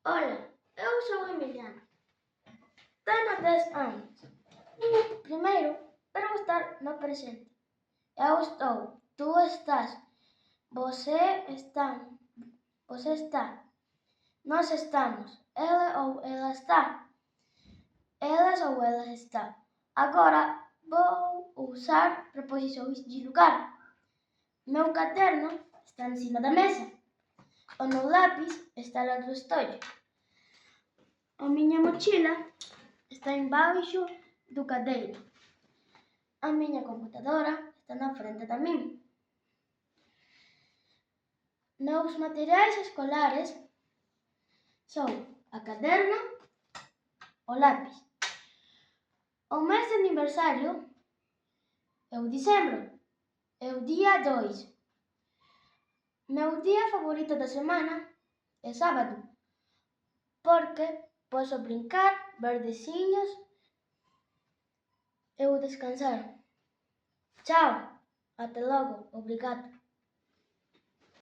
Ola, eu sou Emiliano. Tenho 10 anos. Primeiro, quero estar no presente. Eu estou, tu estás, você está, você está, nós estamos, ela ou ela está, elas ou elas está. Agora vou usar preposições de lugar. Meu caderno está em cima da mesa. O meu lápis está lá do estojo. A minha mochila está embaixo do cadeiro. A minha computadora está na frente de mim. Meus materiais escolares são a caderno, o lápis. O mês de aniversário é o dezembro, é o dia 2. Meu dia favorito da semana é sábado, porque posso brincar, ver desenhos e descansar. Tchau, até logo, obrigado.